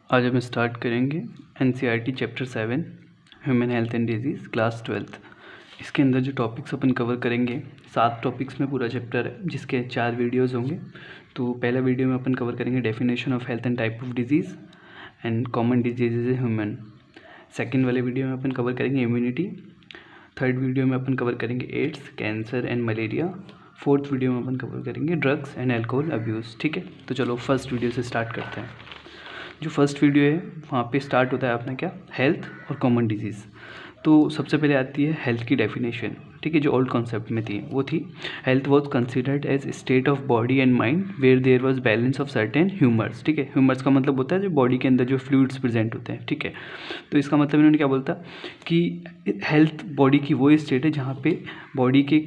आज हम स्टार्ट करेंगे NCERT chapter 7 human health and disease class 12। इसके अंदर जो टॉपिक्स अपन कवर करेंगे 7 टॉपिक्स में पूरा चैप्टर है, जिसके 4 वीडियोस होंगे। तो पहला वीडियो में अपन कवर करेंगे definition of health and type of disease and common diseases in human. Second वाले वीडियो में अपन कवर करेंगे इम्यूनिटी। थर्ड वीडियो में अपन कवर करेंगे AIDS, cancer and malaria. Fourth video में अपन कवर करेंगे ड्रग्स एंड अल्कोहल अब्यूज़। ठीक है, तो चलो फर्स्ट वीडियो से स्टार्ट करते हैं। जो फर्स्ट वीडियो है वहाँ पे स्टार्ट होता है अपना क्या, हेल्थ और कॉमन डिजीज़। तो सबसे पहले आती है हेल्थ की डेफिनेशन। ठीक है, जो ओल्ड कॉन्सेप्ट में थी वो थी health was considered as state of body and mind where there was balance of certain humours. ठीक है, ह्यूमर्स का मतलब होता है जो बॉडी के अंदर जो फ्लूइड्स प्रेजेंट होते हैं। ठीक है, तो इसका मतलब इन्होंने क्या बोलता कि हेल्थ बॉडी की वो स्टेट है जहाँ पे बॉडी के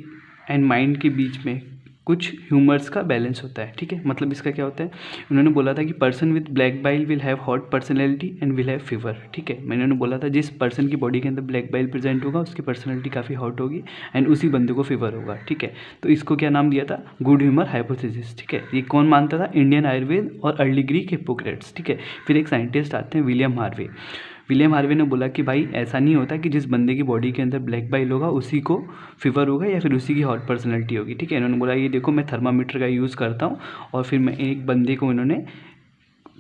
एंड माइंड के बीच में कुछ ह्यूमर्स का बैलेंस होता है। ठीक है, मतलब इसका क्या होता है, उन्होंने बोला था कि person with black bile will have hot personality and will have fever. ठीक है, मैंने बोला था जिस पर्सन की बॉडी के अंदर ब्लैक बाइल प्रेजेंट होगा उसकी पर्सनैलिटी काफ़ी हॉट होगी एंड उसी बंदे को फीवर होगा। ठीक है, तो इसको क्या नाम दिया था, गुड ह्यूमर हाइपोथेसिस। ठीक है, ये कौन मानता था, इंडियन आयुर्वेद और अर्ली ग्रीक हिप्पोक्रेट्स। ठीक है, फिर एक साइंटिस्ट आते हैं विलियम हार्वे। विलियम हार्वे ने बोला कि भाई ऐसा नहीं होता कि जिस बंदे की बॉडी के अंदर ब्लैक बाइल होगा उसी को फीवर होगा या फिर उसी की हॉट पर्सनैलिटी होगी। ठीक है, इन्होंने बोला ये देखो मैं थर्मामीटर का यूज़ करता हूँ और फिर मैं एक बंदे को इन्होंने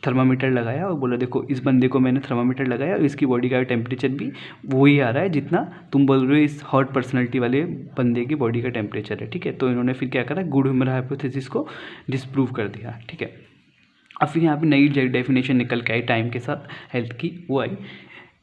थर्मामीटर लगाया और बोला देखो इस बंदे को मैंने थर्मामीटर लगाया और इसकी बॉडी का टेम्परेचर भी वही आ रहा है जितना तुम बोल रहे हो इस हॉट पर्सनैलिटी वाले बंदे की बॉडी का टेम्परेचर है। ठीक है, तो इन्होंने फिर क्या करा, गुड ह्यूमर हाइपोथेसिस को डिस्प्रूव कर दिया। ठीक है, अब फिर यहाँ पे नई डेफिनेशन निकल के आई टाइम के साथ हेल्थ की, वो आई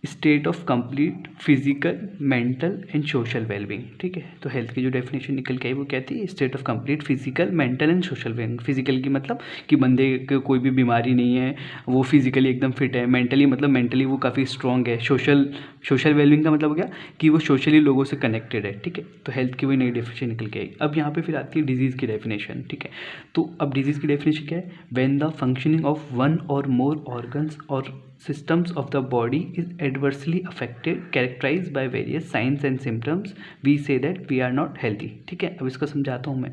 state of complete physical mental and social wellbeing. ठीक है, तो हेल्थ की जो डेफिनेशन निकल के आई वो क्या थी, state of complete physical mental and social wellbeing. Physical की मतलब कि बंदे को कोई भी बीमारी नहीं है, वो फिजिकली एकदम फिट है। मेंटली मतलब मेंटली वो काफ़ी स्ट्रॉन्ग है। सोशल वेलबींग का मतलब क्या कि वो सोशली लोगों से कनेक्टेड है। ठीक है, तो हेल्थ की वही नई डेफिनेशन निकल के आई। अब यहाँ पे फिर आती है डिजीज़ की डेफिनेशन। ठीक है, तो अब डिजीज़ की डेफिनेशन क्या है, when the functioning of one और मोर ऑर्गन्स और systems of the body is adversely affected characterized by various signs and symptoms we say that we are not healthy। ठीक है, अब इसको समझाता हूँ मैं।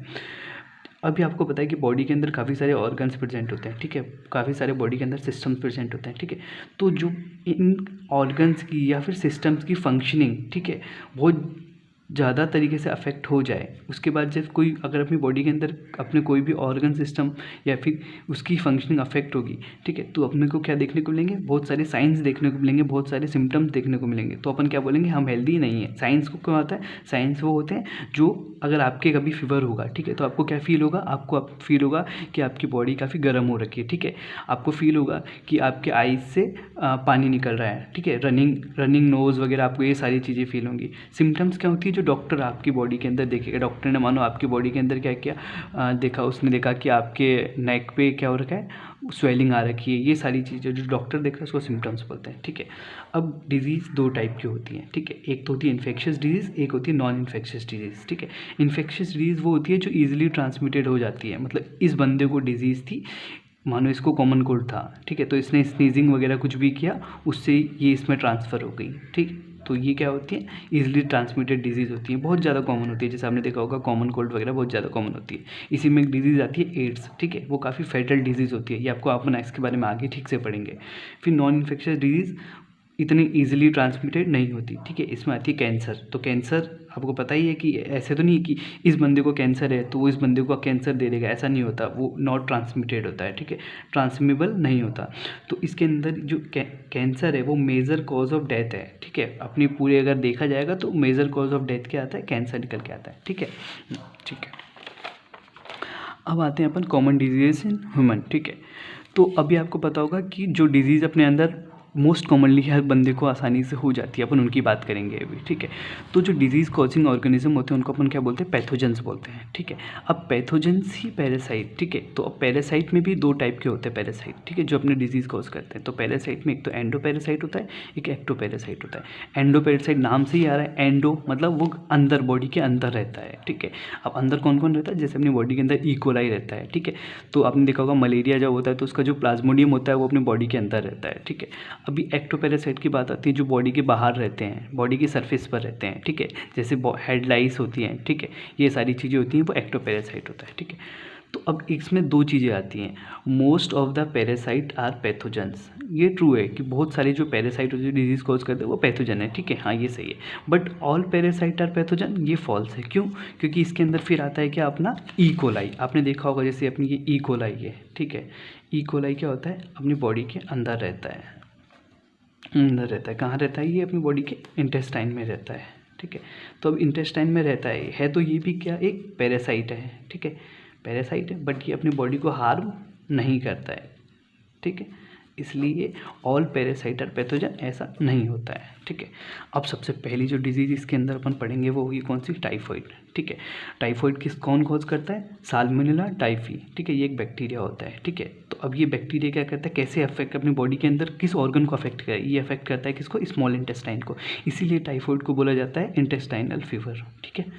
अभी आपको पता है कि बॉडी के अंदर काफ़ी सारे ऑर्गन्स प्रेजेंट होते हैं। ठीक है, काफ़ी सारे बॉडी के अंदर सिस्टम्स प्रेजेंट होते हैं। ठीक है, तो जो इन ऑर्गन्स की या फिर सिस्टम्स की फंक्शनिंग, ठीक है, बहुत ज़्यादा तरीके से अफेक्ट हो जाए, उसके बाद जब कोई अगर अपनी बॉडी के अंदर अपने कोई भी ऑर्गन सिस्टम या फिर उसकी फंक्शनिंग अफेक्ट होगी, ठीक है, तो अपने को क्या देखने को मिलेंगे, बहुत सारे साइंस देखने को मिलेंगे, बहुत सारे सिम्टम्स देखने को मिलेंगे। तो अपन क्या बोलेंगे, हम हेल्दी नहीं है। साइंस को क्यों आता है, साइंस वो होते हैं जो अगर आपके कभी फीवर होगा, ठीक है, तो आपको क्या फील होगा, आपको फील होगा कि आपकी बॉडी काफ़ी गर्म हो रखी है। ठीक है, आपको फील होगा कि आपके आईज से पानी निकल रहा है। ठीक है, रनिंग नोज़ वगैरह, आपको ये सारी चीज़ें फील होंगी। सिम्टम्स क्या होती है, जो डॉक्टर आपकी बॉडी के अंदर देखेगा। डॉक्टर ने मानो आपकी बॉडी के अंदर क्या किया, देखा, उसने देखा कि आपके नेक पे क्या हो रखा है, स्वेलिंग आ रखी है। ये सारी चीज़ें जो डॉक्टर देख रहा है उसको सिम्टम्स बोलते हैं। ठीक है, अब डिजीज़ दो टाइप की होती हैं। ठीक है, एक तो होती है इन्फेक्शियस डिजीज़, एक होती है नॉन इन्फेक्शियस डिजीज़। ठीक है, इन्फेक्शियस डिजीज़ वो होती है जो ईजिली ट्रांसमिटेड हो जाती है। मतलब इस बंदे को डिजीज़ थी, मानो इसको कॉमन कोल्ड था, ठीक है, तो इसने स्नीजिंग वगैरह कुछ भी किया, उससे ये इसमें ट्रांसफ़र हो गई। ठीक, तो ये क्या होती है, ईजिली ट्रांसमिटेड डिजीज़ होती है, बहुत ज़्यादा कॉमन होती है। जैसे आपने देखा होगा कॉमन कोल्ड वगैरह बहुत ज़्यादा कॉमन होती है। इसी में एक डिजीज़ आती है एड्स। ठीक है, वो काफ़ी फैटल डिजीज़ होती है। ये आपको अपना इसके बारे में आगे ठीक से पढ़ेंगे। फिर नॉन इन्फेक्शियस डिजीज़ इतनी ईजिली ट्रांसमिटेड नहीं होती। ठीक है, इसमें आती है कैंसर। तो कैंसर आपको पता ही है कि ऐसे तो नहीं कि इस बंदे को कैंसर है तो वो इस बंदे को कैंसर दे देगा, ऐसा नहीं होता। वो नॉट ट्रांसमिटेड होता है। ठीक है, ट्रांसमिबल नहीं होता। तो इसके अंदर जो कैंसर है वो मेजर कॉज ऑफ डेथ है। ठीक है, अपनी पूरे अगर देखा जाएगा तो मेजर कॉज ऑफ डेथ क्या आता है, कैंसर निकल के आता है। ठीक है, ठीक है, अब आते हैं अपन कॉमन डिजीज़ इन ह्यूमन। ठीक है, तो अभी आपको पता होगा कि जो डिजीज़ अपने अंदर मोस्ट कॉमनली हर बंदे को आसानी से हो जाती है, अपन उनकी बात करेंगे अभी। ठीक है, तो जो डिजीज़ कॉजिंग ऑर्गेनिज्म होते हैं उनको अपन क्या बोलते हैं, पैथोजेंस बोलते हैं। ठीक है, अब पैथोजेंस ही पैरासाइट। ठीक है, तो अब पैरासाइट में भी दो टाइप के होते हैं पैरासाइट। ठीक है, जो अपने डिजीज़ कॉज करते हैं। तो पैरासाइट में एक तो एंडो पैरासाइट होता है, एक एक्टो पैरासाइट होता है। एंडो पैरासाइट नाम से ही आ रहा है, एंडो मतलब वो अंदर, बॉडी के अंदर रहता है। ठीक है, अब अंदर कौन कौन रहता है, जैसे अपनी बॉडी के अंदर इकोलाई रहता है। ठीक है, तो आपने देखा होगा मलेरिया जब होता है तो उसका जो प्लाज्मोडियम होता है वो अपनी बॉडी के अंदर रहता है। ठीक है, अभी एक्टोपैरासाइट की बात आती है जो बॉडी के बाहर रहते हैं, बॉडी की सरफेस पर रहते हैं। ठीक है, जैसे हेड लाइस होती हैं। ठीक है, ये सारी चीज़ें होती हैं, वो एक्टोपैरासाइट होता है। ठीक है, तो अब इसमें दो चीज़ें आती हैं, most of the parasite are pathogens. ये ट्रू है कि बहुत सारे जो पैरासाइट जो डिजीज़ कॉज करते हैं वो पैथोजन है, ठीक है, हाँ ये सही है। But all parasite are pathogen, ये फॉल्स है। क्यों? क्योंकि इसके अंदर फिर आता है क्या अपना ई कोलाई। आपने देखा होगा जैसे अपनी ये ई कोलाई है, ठीक है। ई कोलाई क्या होता है, अपनी बॉडी के अंदर रहता है, अंदर रहता है। कहाँ रहता है ये? अपनी बॉडी के इंटेस्टाइन में रहता है, ठीक है। तो अब इंटेस्टाइन में रहता है तो ये भी क्या एक पैरासाइट है, ठीक है, पैरासाइट है, बट ये अपनी बॉडी को हार्म नहीं करता है, ठीक है। इसलिए ऑल पैरासाइट आर पैथोजन ऐसा नहीं होता है, ठीक है। अब सबसे पहली जो डिजीज़ इसके अंदर अपन पढ़ेंगे वो होगी कौन सी? टाइफाइड, ठीक है। टाइफाइड कौन कॉज करता है? साल्मोनेला टाइफी, ठीक है, ये एक बैक्टीरिया होता है, ठीक है। तो अब ये बैक्टीरिया क्या करता है, कैसे अफेक्ट अपनी बॉडी के अंदर किस ऑर्गन को अफेक्ट करे? ये अफेक्ट करता है किसको? स्मॉल इंटेस्टाइन को। इसीलिए टाइफाइड को बोला जाता है इंटेस्टाइनल फीवर, ठीक है।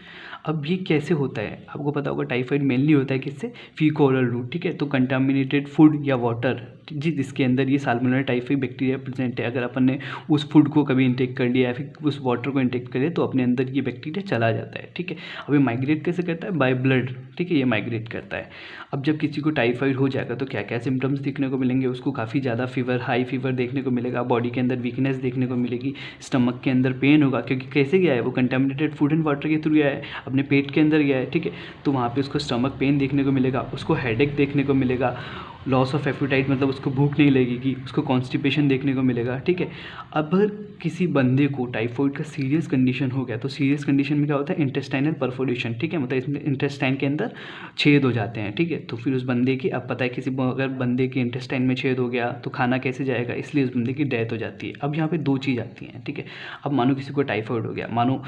अब ये कैसे होता है? आपको पता होगा टाइफाइड मेनली होता है किससे? फीको ओरल रूट, ठीक है। तो कंटामिनेटेड फूड या वाटर जिसके अंदर ये साल्मोनेला टाइफी बैक्टीरिया प्रेजेंट है, अगर अपन ने उस फूड को कभी इंटेक कर लिया या फिर उस वाटर को इंटेक कर लिया तो अपने अंदर ये बैक्टीरिया चला जाता है, ठीक है। अब ये माइग्रेट कैसे करता है? बाय ब्लड, ठीक है, ये माइग्रेट करता है। अब जब किसी को टाइफाइड हो जाएगा तो क्या क्या सिम्टम्स देखने को मिलेंगे? उसको काफ़ी ज़्यादा फीवर, हाई फीवर देखने को मिलेगा, बॉडी के अंदर वीकनेस देखने को मिलेगी, स्टमक के अंदर पेन होगा, क्योंकि कैसे गया है वो? कंटामिनेटेड फूड एंड वाटर के थ्रू गया है, अपने पेट के अंदर गया है, ठीक है। तो वहाँ पे उसको स्टमक पेन देखने को मिलेगा, उसको हेडेक देखने को मिलेगा, लॉस ऑफ एपेटाइट मतलब उसको भूख नहीं लगेगी, उसको कॉन्स्टिपेशन देखने को मिलेगा, ठीक है। अब अगर किसी बंदे को टाइफाइड का सीरियस कंडीशन हो गया तो सीरियस कंडीशन में क्या होता है? इंटेस्टाइनल परफोरेशन, ठीक है, मतलब इसमें इंटेस्टाइन के अंदर छेद हो जाते हैं, ठीक है। तो फिर उस बंदे की, अब पता है किसी अगर बंदे के इंटेस्टाइन में छेद हो गया तो खाना कैसे जाएगा? इसलिए उस बंदे की डेथ हो जाती है। अब यहाँ पे दो चीज़ आती हैं, ठीक है। अब मानो किसी को टाइफाइड हो गया, मानो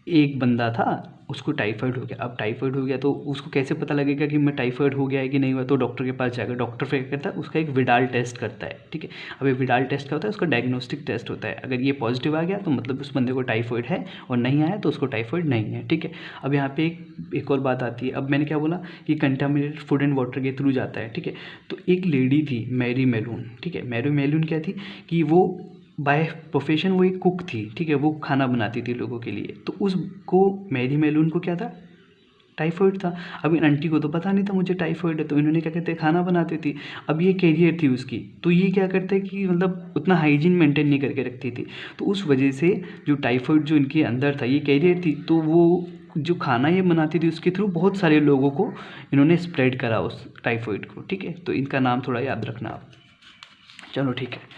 एक बंदा था उसको टाइफाइड हो गया। अब टाइफाइड हो गया तो उसको कैसे पता लगेगा कि मैं टाइफाइड हो गया है कि नहीं हुआ? तो डॉक्टर के पास जाएगा, डॉक्टर फिर करता है उसका एक विडाल टेस्ट करता है, ठीक है। अब ये विडाल टेस्ट क्या होता है? उसका डायग्नोस्टिक टेस्ट होता है। अगर ये पॉजिटिव आ गया तो मतलब उस बंदे को टाइफाइड है, और नहीं आया तो उसको टाइफाइड नहीं है, ठीक है। अब यहाँ पे एक और बात आती है। अब मैंने क्या बोला कि कंटामिनेटेड फूड एंड वाटर के थ्रू जाता है, ठीक है। तो एक लेडी थी मैरी मेलून, ठीक है। मैरी मेलून क्या थी कि वो बाय प्रोफेशन वो एक कुक थी, ठीक है, वो खाना बनाती थी लोगों के लिए। तो उसको मैरी मेलून को क्या था? टाइफाइड था। अब इन आंटी को तो पता नहीं था मुझे टाइफाइड है, तो इन्होंने क्या कहते हैं खाना बनाती थी। अब ये कैरियर थी उसकी, तो ये क्या करते हैं कि मतलब उतना हाइजीन मेंटेन नहीं करके रखती थी, तो उस वजह से जो टाइफाइड जो इनके अंदर था, ये कैरियर थी, तो वो जो खाना ये बनाती थी उसके थ्रू बहुत सारे लोगों को इन्होंने स्प्रेड करा उस टाइफाइड को, ठीक है। तो इनका नाम थोड़ा याद रखना आप। चलो ठीक है,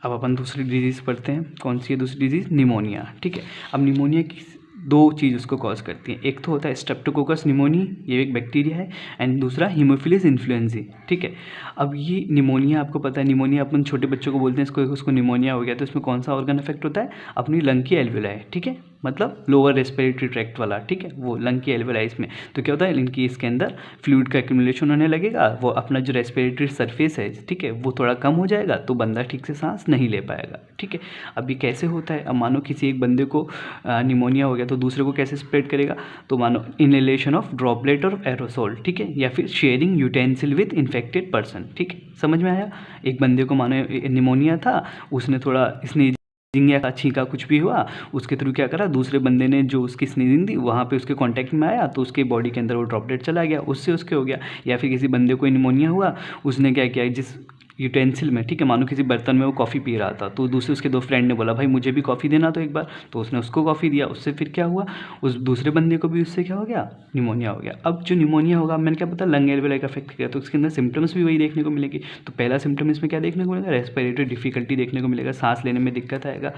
अब अपन दूसरी डिजीज़ पढ़ते हैं। कौन सी है दूसरी डिजीज़? निमोनिया, ठीक है। अब निमोनिया की दो चीज़ उसको कॉज करती हैं। एक तो होता है स्ट्रेप्टोकोकस निमोनी, ये एक बैक्टीरिया है, एंड दूसरा हीमोफिलस इन्फ्लुएंजा, ठीक है। अब ये निमोनिया आपको पता है, निमोनिया अपन छोटे बच्चों को बोलते हैं, उसको निमोनिया हो गया तो इसमें कौन सा ऑर्गन अफेक्ट होता है? अपनी लंग की एल्वेलाई, ठीक है, मतलब लोअर रेस्पिरेटरी ट्रैक्ट वाला, ठीक है, वो लंग की एल्वेलाई में। तो क्या होता है इनकी इसके अंदर फ्लूइड का एक्यूमुलेशन होने लगेगा, वो अपना जो रेस्पिरेटरी सरफेस है, ठीक है, वो थोड़ा कम हो जाएगा, तो बंदा ठीक से सांस नहीं ले पाएगा, ठीक है। अब ये कैसे होता है? अब मानो किसी एक बंदे को निमोनिया हो गया तो दूसरे को कैसे स्प्रेड करेगा? तो मानो इनहेलेशन ऑफ ड्रॉपलेट और एरोसोल, ठीक है, या फिर sharing utensil with infected person, ठीक है। समझ में आया? एक बंदे को मानो निमोनिया था, उसने थोड़ा स्नीजिंग या छींका कुछ भी हुआ, उसके थ्रू क्या करा, दूसरे बंदे ने जो उसकी स्नीजिंग थी वहाँ पे उसके कांटेक्ट में आया तो उसके बॉडी के अंदर वो ड्रॉपलेट चला गया, उससे उसके हो गया। या फिर किसी बंदे को निमोनिया हुआ, उसने क्या किया, जिस यूटेंसिल में, ठीक है, मानो किसी बर्तन में वो कॉफ़ी पी रहा था, तो दूसरे उसके दो फ्रेंड ने बोला भाई मुझे भी कॉफ़ी देना तो एक बार, तो उसने उसको कॉफ़ी दिया, उससे फिर क्या हुआ, उस दूसरे बंदे को भी उससे क्या हो गया, निमोनिया हो गया। अब जो निमोनिया होगा, मैंने क्या पता, लंग एल्वेलाई का अफेक्ट किया, तो उसके अंदर सिम्टम्स भी वही देखने को मिलेगी। तो पहला सिम्टम इसमें क्या देखने को मिलेगा? रेस्पिरेटरी डिफिकल्टी देखने को मिलेगा, सांस लेने में दिक्कत आएगा,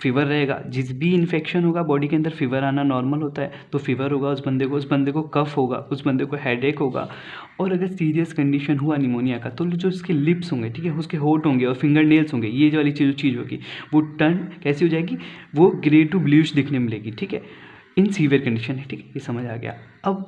फीवर रहेगा। जिस भी इन्फेक्शन होगा बॉडी के अंदर फीवर आना नॉर्मल होता है, तो फीवर होगा उस बंदे को कफ होगा, उस बंदे को हेडेक होगा। और अगर सीरियस कंडीशन हुआ निमोनिया का, तो जो उसके लिप्स होंगे, ठीक है, उसके होठ होंगे और फिंगर नेल्स होंगे, ये जो वाली चीज़ होगी वो टर्न कैसी हो जाएगी, वो ग्रे टू ब्लूइश दिखने मिलेगी, ठीक है, इन सीवियर कंडीशन है, ठीक है, ये समझ आ गया। अब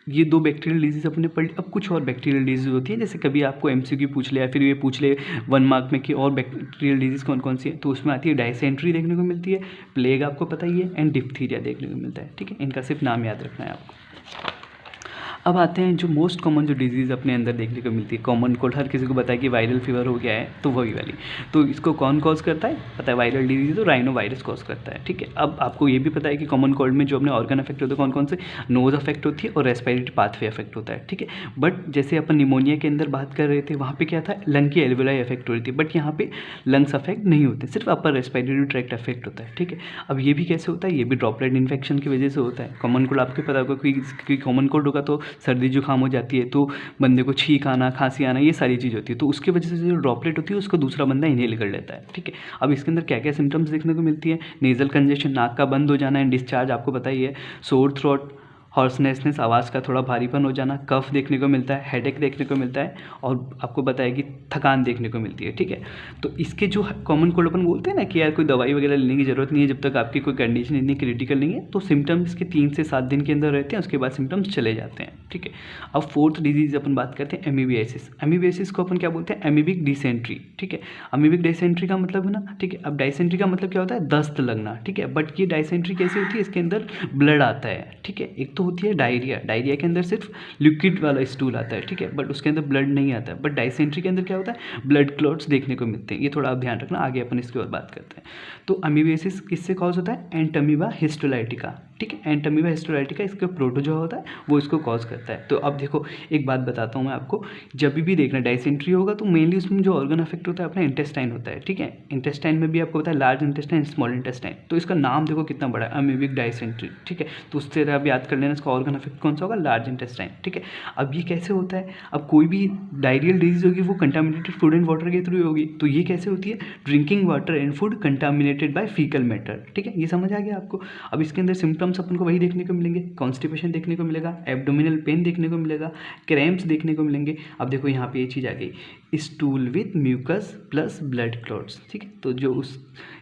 ये दो बैक्टीरियल डिजीज अपने पढ़। अब कुछ और बैक्टीरियल डिजीज होती है, जैसे कभी आपको एमसीक्यू पूछ ले या फिर ये पूछ ले 1 मार्क में कि और बैक्टीरियल डिजीज कौन कौन सी है, तो उसमें आती है डायसेंट्री देखने को मिलती है, प्लेग आपको पता ही है, एंड डिप्थीरिया देखने को मिलता है, ठीक है, इनका सिर्फ नाम याद रखना है आपको। अब आते हैं जो मोस्ट कॉमन जो डिजीज़ अपने अंदर देखने को मिलती है, कॉमन कोल्ड, हर किसी को पता है कि वायरल फीवर हो गया है, तो वही वाली। तो इसको कौन कॉज करता है, पता है, वायरल डिजीज़ तो राइनो वायरस कॉज करता है, ठीक है। अब आपको ये भी पता है कि कॉमन कोल्ड में जो अपने ऑर्गन अफेक्ट होते हैं कौन कौन से, नोज अफेक्ट होती है और रेस्पिरेटरी पाथवे अफेक्ट होता है, ठीक है। बट जैसे अपन निमोनिया के अंदर बात कर रहे थे, वहाँ पे क्या था, लंग की एल्वेलाई अफेक्ट हो रही थी, बट यहाँ पे लंग्स अफेक्ट नहीं होते, सिर्फ अपर रेस्पिरेटरी ट्रैक्ट अफेक्ट होता है, ठीक है। अब ये भी कैसे होता है, ये भी ड्रॉपलेट इन्फेक्शन की वजह से होता है। कॉमन कोल्ड आपको पता होगा कि कॉमन कोल्ड होगा तो सर्दी जुकाम हो जाती है, तो बंदे को छींक आना, खांसी आना, ये सारी चीज़ होती है, तो उसकी वजह से जो ड्रॉपलेट होती है उसको दूसरा बंदा इनहेल कर लेता है, ठीक है। अब इसके अंदर क्या क्या सिम्टम्स देखने को मिलती है, नेजल कंजेशन, नाक का बंद हो जाना एंड डिस्चार्ज, आपको पता ही है, सोर थ्रोट, हॉर्सनेसनेस, आवाज़ का थोड़ा भारीपन हो जाना, कफ देखने को मिलता है, हेडेक देखने को मिलता है, और आपको पता है कि थकान देखने को मिलती है, ठीक है। तो इसके जो कॉमन कोल्ड अपन बोलते हैं ना कि यार कोई दवाई वगैरह लेने की ज़रूरत नहीं है जब तक आपकी कोई कंडीशन इतनी क्रिटिकल नहीं है, तो सिम्टम्स इसके 3 से 7 दिन के अंदर रहते हैं, उसके बाद सिम्टम्स चले जाते हैं, ठीक है। अब फोर्थ डिजीज़ अपन बात करते हैं एमीबियासिस। एमीबियासिस को अपन क्या बोलते हैं, एमीबिक डिसेंट्री, ठीक है। अमीबिक डिसेंट्री का मतलब है ना, ठीक है। अब डायसेंट्री का मतलब क्या होता है, दस्त लगना, ठीक है। बट ये डायसेंट्री कैसी होती है, इसके अंदर ब्लड आता है, ठीक है। एक तो होती है डायरिया, डायरिया के अंदर सिर्फ लिक्विड वाला स्टूल आता है, ठीक है, बट उसके अंदर ब्लड नहीं आता है। बट डायसेंट्री के अंदर क्या होता है, ब्लड क्लॉट्स देखने को मिलते हैं, ये थोड़ा आप ध्यान रखना, आगे अपन इसके बाद बात करते हैं। तो अमीबियासिस किससे कॉज होता है, एंटमीबा हिस्टोलाइटिका, ठीक है। एंटमीबा हिस्टोलाइटिका इसका प्रोटोजोआ होता है, वो इसको कॉज करता है। तो अब देखो एक बात बताता हूँ मैं आपको, जब भी देखना डायसेंट्री होगा तो मेनली उसमें जो ऑर्गन अफेक्ट होता है अपना इंटेस्टाइन होता है, ठीक है। इंटेस्टाइन में भी आपको पता है लार्ज इंटेस्टाइन, स्मॉल इंटेस्टाइन, तो इसका नाम देखो कितना बड़ा है, अमीबिक डायसेंट्री, ठीक है। तो उससे आप याद कर लेना इसका ऑर्गन अफेक्ट कौन सा होगा, लार्ज इंटेस्टाइन, ठीक है। अब ये कैसे होता है, अब कोई भी डायरियल डिजीज होगी वो कंटामिनेटेड फूड एंड वाटर के थ्रू होगी, तो ये कैसे होती है, drinking water and food contaminated by faecal matter, ठीक है। ये समझ आ गया आपको। अब इसके अंदर सिम्टम्स अपन को वही देखने को मिलेंगे, कॉन्स्टिपेशन देखने को मिलेगा, एब्डोमिनल पेन देखने को मिलेगा, क्रैम्प्स देखने को मिलेंगे। अब देखो यहाँ पे ये चीज़ आ गई, stool with mucus plus blood clots, ठीक है। तो जो उस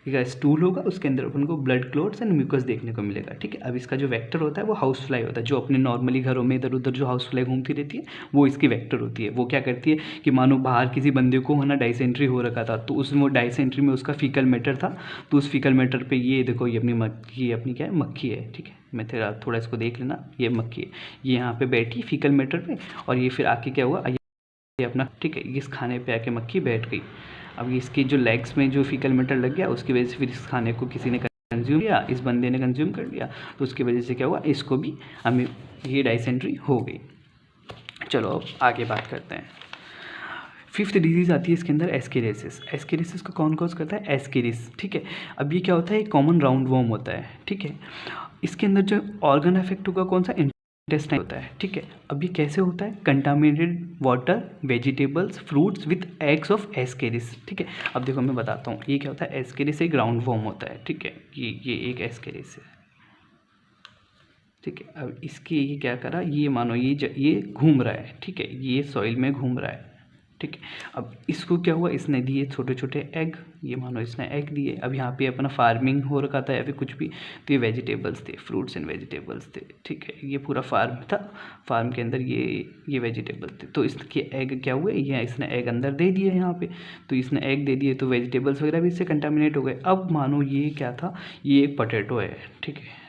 स्टूल होगा उसके अंदर अपन को ब्लड क्लॉट्स एंड म्यूकस देखने को मिलेगा, ठीक है। अब इसका जो वेक्टर होता है वो हाउस फ्लाई होता है, जो अपने नॉर्मली घरों में इधर उधर जो हाउस फ्लाई घूमती रहती है वो इसकी वेक्टर होती है। वो क्या करती है कि मानो बाहर किसी बंदे को है ना डायसेंट्री हो रखा था, तो उसमें वो डायसेंट्री में उसका फीकल मैटर था, तो उस फीकल मैटर पे ये देखो, ये अपनी मक्खी, अपनी क्या है, मक्खी है, ठीक है। मैं थोड़ा इसको देख लेना, ये मक्खी है, ये यहाँ पे बैठी फीकल मैटर पे, और ये फिर आके क्या हुआ, ये अपना, ठीक है, इस खाने पे आके मक्खी बैठ गई। अब इसकी जो लेग्स में जो फीकल मैटर लग गया, उसकी वजह से फिर इस खाने को किसी ने कंज्यूम किया, इस बंदे ने कंज्यूम कर लिया, तो उसकी वजह से क्या हुआ, इसको भी हमें ये डायसेंट्री हो गई। चलो अब आगे बात करते हैं। फिफ्थ डिजीज़ आती है इसके अंदर एस्केरिसिस। एस्केरिसिस को कौन कॉज करता है, एस्केरिस, ठीक है। अब ये क्या होता है, एक कॉमन राउंड वॉर्म होता है, ठीक है। इसके अंदर जो ऑर्गन अफेक्ट होगा कौन सा, इंटेस्टाइन होता है, ठीक है। अब ये कैसे होता है, contaminated water, vegetables, fruits with eggs of Ascaris, ठीक है। अब देखो मैं बताता हूँ ये क्या होता है, एस्केरिस एक ग्राउंड वॉर्म होता है, ठीक है। ये एक एस्केरिस है, ठीक है। अब इसकी ये क्या करा, ये मानो ये घूम रहा है, ठीक है, ये सॉइल में घूम रहा है, ठीक है। अब इसको क्या हुआ, इसने दिए छोटे छोटे एग, ये मानो इसने एग दिए। अब यहाँ पे अपना फार्मिंग हो रखा था या फिर कुछ भी, तो ये वेजिटेबल्स थे, फ्रूट्स एंड वेजिटेबल्स थे, ठीक है। ये पूरा फार्म था, फार्म के अंदर ये वेजिटेबल्स थे, तो इसके एग क्या हुए, ये इसने एग अंदर दे दिए यहाँ पे, तो इसने एग दे दिए, तो वेजिटेबल्स वगैरह भी इससे कंटामिनेट हो गए। अब मानो ये क्या था, ये एक पोटैटो है, ठीक है,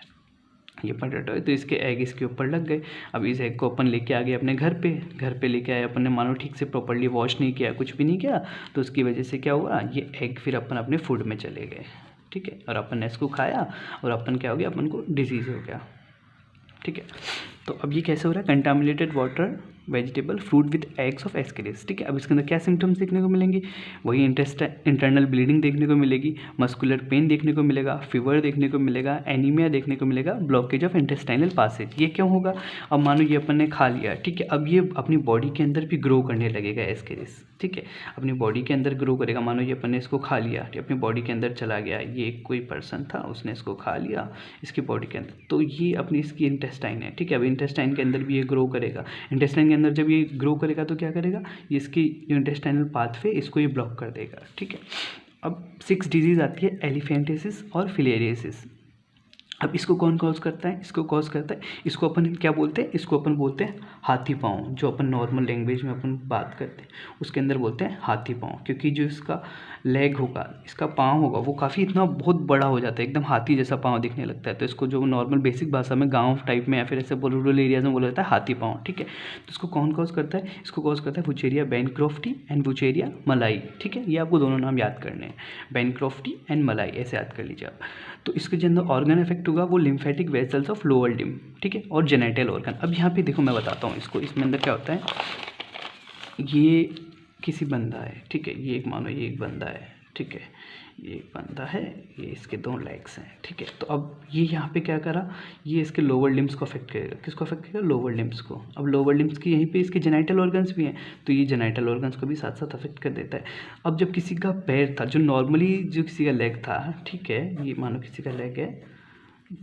ये पोटैटो है, तो इसके एग इसके ऊपर लग गए। अब इस एग को अपन लेके आ गए अपने घर पे लेके आए, अपन ने मानो ठीक से प्रॉपर्ली वॉश नहीं किया, कुछ भी नहीं किया, तो उसकी वजह से क्या हुआ, ये एग फिर अपन अपने फूड में चले गए, ठीक है। और अपन ने इसको खाया और अपन क्या हो गया, अपन को डिजीज़ हो गया, ठीक है। तो अब ये कैसे हो रहा है, contaminated water, vegetable, fruit with eggs of Ascaris, ठीक है। अब इसके अंदर क्या सिम्टम्स देखने को मिलेंगे, वही इंटरनल ब्लीडिंग देखने को मिलेगी, मस्कुलर पेन देखने को मिलेगा, फीवर देखने को मिलेगा, एनीमिया देखने को मिलेगा, ब्लॉकेज ऑफ इंटेस्टाइनल पासेज। ये क्यों होगा, अब मानो ये अपन ने खा लिया, ठीक है। अब ये अपनी बॉडी के अंदर भी ग्रो करने लगेगा एस्केरिस, ठीक है, अपनी बॉडी के अंदर ग्रो करेगा। मानो ये अपन ने इसको खा लिया, अपनी बॉडी के अंदर चला गया, ये कोई पर्सन था उसने इसको खा लिया इसकी बॉडी के अंदर, तो ये अपनी इसकी इंटेस्टाइन है, ठीक है। अब इंटेस्टाइन के अंदर भी ये ग्रो करेगा, इंटेस्टाइन के अंदर जब ये ग्रो करेगा तो क्या करेगा, ये इसकी इंटेस्टाइनल पाथवे इसको ये ब्लॉक कर देगा, ठीक है। अब 6 डिजीज़ आती है एलिफेंटिसिस और फिलेरियसिस। अब इसको कौन कॉज करता है, इसको कॉज करता है, इसको अपन क्या बोलते हैं, इसको अपन बोलते हैं हाथी पाँव। जो अपन नॉर्मल लैंग्वेज में अपन बात करते हैं उसके अंदर बोलते हैं हाथी पाँव, क्योंकि जो इसका लेग होगा, इसका पाँव होगा, वो काफ़ी इतना बहुत बड़ा हो जाता है, एकदम हाथी जैसा पाँव दिखने लगता है। तो इसको जो नॉर्मल बेसिक भाषा में गाँव टाइप में या फिर ऐसे रूरल एरियाज में बोला जाता है हाथी पाँव, ठीक है। तो इसको कौन कॉज करता है, इसको कॉज करता है वुचेरिया बैनक्रॉफ्टी एंड वुचेरिया मलाई, ठीक है। ये आपको दोनों नाम याद करने हैं, बैनक्रॉफ्टी एंड मलाई, ऐसे याद कर लीजिए आप। तो इसके जो अंदर ऑर्गन इफेक्ट होगा वो lymphatic vessels of lower limb, ठीक है, और जेनेटल ऑर्गन। अब यहाँ पे देखो मैं बताता हूँ इसको, इसमें अंदर क्या होता है, ये किसी बंदा है, ठीक है, ये एक मानो ये एक बंदा है, ठीक है, ये एक बंदा है, ये इसके 2 लेग्स हैं, ठीक है। तो अब ये यहाँ पे क्या करा, ये इसके लोअर लिम्स को अफेक्ट करेगा, किसको अफेक्ट करेगा, लोअर लिम्स को। अब लोअर लिम्स की यहीं पे इसके जेनाइटल ऑर्गन्स भी हैं, तो ये जेनाइटल ऑर्गन्स को भी साथ साथ अफेक्ट कर देता है। अब जब किसी का पैर था, जो नॉर्मली जो किसी का लेग था, ठीक है, ये मानो किसी का लेग है,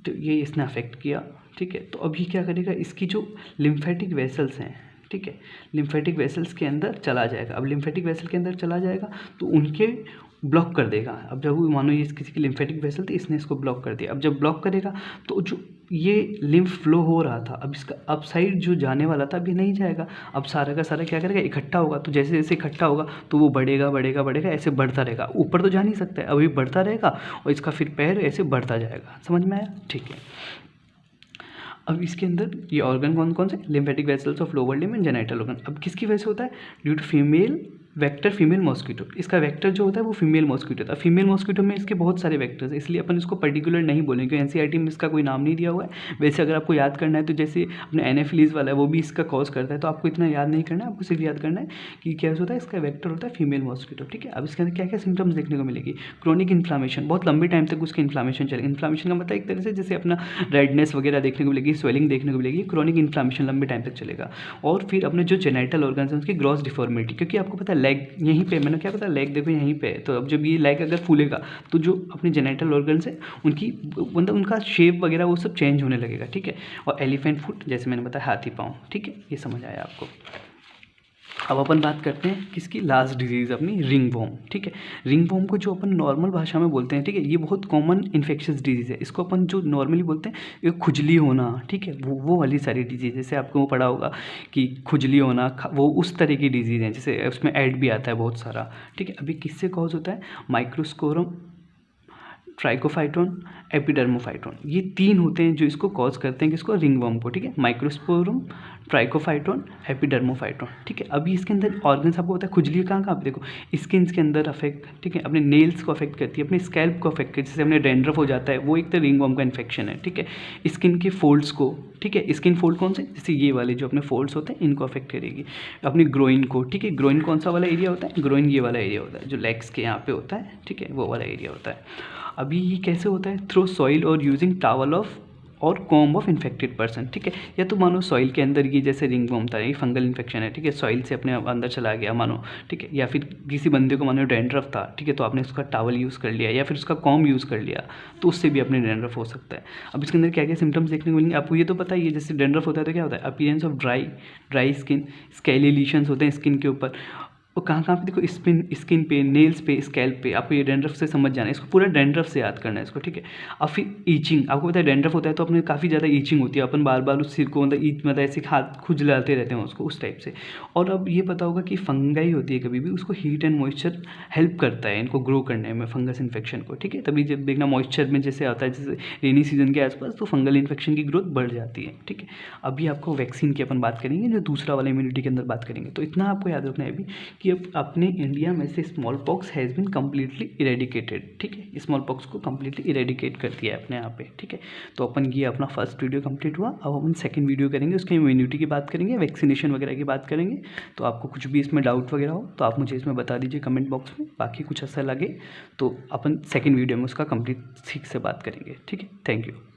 तो ये इसने अफेक्ट किया, ठीक है। तो अभी क्या करेगा, इसकी जो लिम्फेटिक वेसल्स हैं, ठीक है, लिम्फेटिक वेसल्स के अंदर चला जाएगा। अब लिम्फेटिक वेसल के अंदर चला जाएगा तो उनके ब्लॉक कर देगा। अब जब मानो ये किसी की लिम्फेटिक वेसल थी, इसने इसको ब्लॉक कर दिया। अब जब ब्लॉक करेगा तो जो ये लिम्फ फ्लो हो रहा था, अब इसका अप साइड जो जाने वाला था अभी नहीं जाएगा, अब सारा का सारा क्या करेगा, इकट्ठा होगा। तो जैसे जैसे इकट्ठा होगा तो वो बढ़ेगा बढ़ेगा बढ़ेगा, ऐसे बढ़ता रहेगा, ऊपर तो जा नहीं सकता है, अभी बढ़ता रहेगा और इसका फिर पैर ऐसे बढ़ता जाएगा। समझ में आया, ठीक है। अब इसके अंदर ये ऑर्गन कौन कौन से, lymphatic vessels of lower limb and genital organ. अब किसकी वजह से होता है, due to female vector female mosquito. इसका वेक्टर जो होता है वो फीमेल मॉस्किटो होता है। फीमेल मॉस्किटो में इसके बहुत सारे वेक्टर्स हैं, इसलिए अपन इसको पर्टिकुलर नहीं बोलेंगे, क्योंकि एनसीईआरटी में इसका कोई नाम नहीं दिया हुआ है। वैसे अगर आपको याद करना है तो जैसे अपने एनाफिलीज वाला है वो भी इसका कॉज करता है, तो आपको इतना याद नहीं करना है, आपको सिर्फ याद करना है कि क्या होता है, इसका वेक्टर होता है फीमेल मॉस्किटो, ठीक है। अब इसके अंदर क्या क्या सिम्टम्स देखने को मिलेगी, क्रोनिक इन्फ्लामेशन, बहुत लंबे टाइम तक उसकी इन्फ्लामेशन चलेगी। इन्फ्लामेशन का मतलब एक तरह से जैसे अपना रेडनेस वगैरह देखने को मिलेगी, स्वेलिंग देखने को मिलेगी, क्रोनिक इन्फ्लामेशन लंबे टाइम तक चलेगा। और फिर अपने जो जेनाइटल ऑर्गन्स हैं उसकी ग्रॉस डिफॉर्मिटी, क्योंकि आपको पता है लेग यहीं पे, मैंने क्या पता लेग देखो यहीं पे है, तो अब जब ये लेग अगर फूलेगा तो जो अपने जेनाइटल ऑर्गन्स है उनकी मतलब उनका शेप वगैरह वो सब चेंज होने लगेगा, ठीक है। और एलिफेंट फुट, जैसे मैंने बताया हाथी पाँव, ठीक है, ये समझ आया आपको। अब अपन बात करते हैं किसकी, लास्ट डिजीज़ अपनी रिंगवॉर्म, ठीक है। रिंगवॉर्म को जो अपन नॉर्मल भाषा में बोलते हैं, ठीक है, ये बहुत कॉमन इन्फेक्शियस डिजीज़ है। इसको अपन जो नॉर्मली बोलते हैं ये खुजली होना, ठीक है, वो वाली सारी डिजीज़, जैसे आपको वो पढ़ा होगा कि खुजली होना, वो उस तरह की डिजीज़ है, जैसे उसमें ऐड भी आता है बहुत सारा, ठीक है। अभी किससे कॉज होता है, माइक्रोस्पोरम, ट्राइकोफाइटोन, एपिडर्मोफाइटोन, ये 3 होते हैं जो इसको कॉज करते हैं, किसको, रिंगवॉर्म को, ठीक है। माइक्रोस्पोरम, ट्राइकोफाइटोन, एपिडर्मोफाइटोन, ठीक है। अभी इसके अंदर ऑर्गन्स आपको होता है, खुजली कहाँ कहाँ पे, देखो स्किन के अंदर अफेक्ट, ठीक है, अपने नेल्स को अफेक्ट करती है, अपने स्कैल्प को अफेक्ट करती है, जैसे अपने डैंड्रफ हो जाता है, वो एक तो रिंगवॉर्म का इन्फेक्शन है, ठीक है। स्किन के फोल्ड्स को, ठीक है, स्किन फोल्ड कौन से, जैसे ये वाले जो अपने फोल्ड्स होते हैं इनको अफेक्ट करेगी। अपनी ग्रोइन को, ठीक है, ग्रोइन कौन सा वाला एरिया होता है, ग्रोइन ये वाला एरिया होता है जो लेग्स के यहाँ पे होता है, ठीक है, वो वाला एरिया होता है। अभी ये कैसे होता है, थ्रू सॉइल और यूजिंग टावल ऑफ और कॉम्ब ऑफ इन्फेक्टेड पर्सन, ठीक है। या तो मानो सॉइल के अंदर ये जैसे रिंगवॉर्म था, ये फंगल इन्फेक्शन है, ठीक है, सॉइल से अपने अंदर चला गया मानो, ठीक है। या फिर किसी बंदे को मानो डैंड्रफ था, ठीक है, तो आपने उसका टावल यूज़ कर लिया या फिर उसका कॉम्ब यूज़ कर लिया, तो उससे भी अपने डैंड्रफ हो सकता है। अब इसके अंदर क्या क्या सिम्टम्स देखने को मिलेंगे आपको, ये तो पता ही है, जैसे डैंड्रफ होता है तो क्या होता है, appearance of dry skin, scaly lesions होते हैं स्किन के ऊपर, और कहाँ कहाँ पे देखो, स्किन पे, नेल्स पे, स्कैल्प पे, आपको ये डैंड्रफ से समझ जाना है, इसको पूरा डैंड्रफ से याद करना है इसको, ठीक है। अब फिर ईचिंग, आपको पता है डैंड्रफ होता है तो अपने काफ़ी ज़्यादा ईचिंग होती है, अपन बार बार उस सिर को मतलब ऐसे हाथ खुजलाते रहते हैं उसको, उस टाइप से। और अब ये पता होगा कि फंगाई होती है कभी भी, उसको हीट एंड मॉइस्चर हेल्प करता है इनको ग्रो करने में, फंगस इन्फेक्शन को, ठीक है। तभी जब देखना मॉइस्चर में जैसे आता है, जैसे रेनी सीजन के आसपास, तो फंगल इन्फेक्शन की ग्रोथ बढ़ जाती है, ठीक है। अभी आपको वैक्सीन की अपन बात करेंगे, जो दूसरा वाला इम्यूनिटी के अंदर बात करेंगे। तो इतना आपको याद रखना है अभी कि अब अपने इंडिया में से small pox has been completely eradicated, ठीक है, स्मॉल पॉक्स को कम्प्लीटली इरेडिकेट कर दिया है अपने यहाँ पे, ठीक है। तो अपन ये अपना फर्स्ट वीडियो कंप्लीट हुआ, अब अपन सेकंड वीडियो करेंगे, उसके इम्यूनिटी की बात करेंगे, वैक्सीनेशन वगैरह की बात करेंगे। तो आपको कुछ भी इसमें डाउट वगैरह हो तो आप मुझे इसमें बता दीजिए कमेंट बॉक्स में, बाकी कुछ ऐसा लगे तो अपन सेकेंड वीडियो में उसका कंप्लीट ठीक से बात करेंगे, ठीक है। Thank you.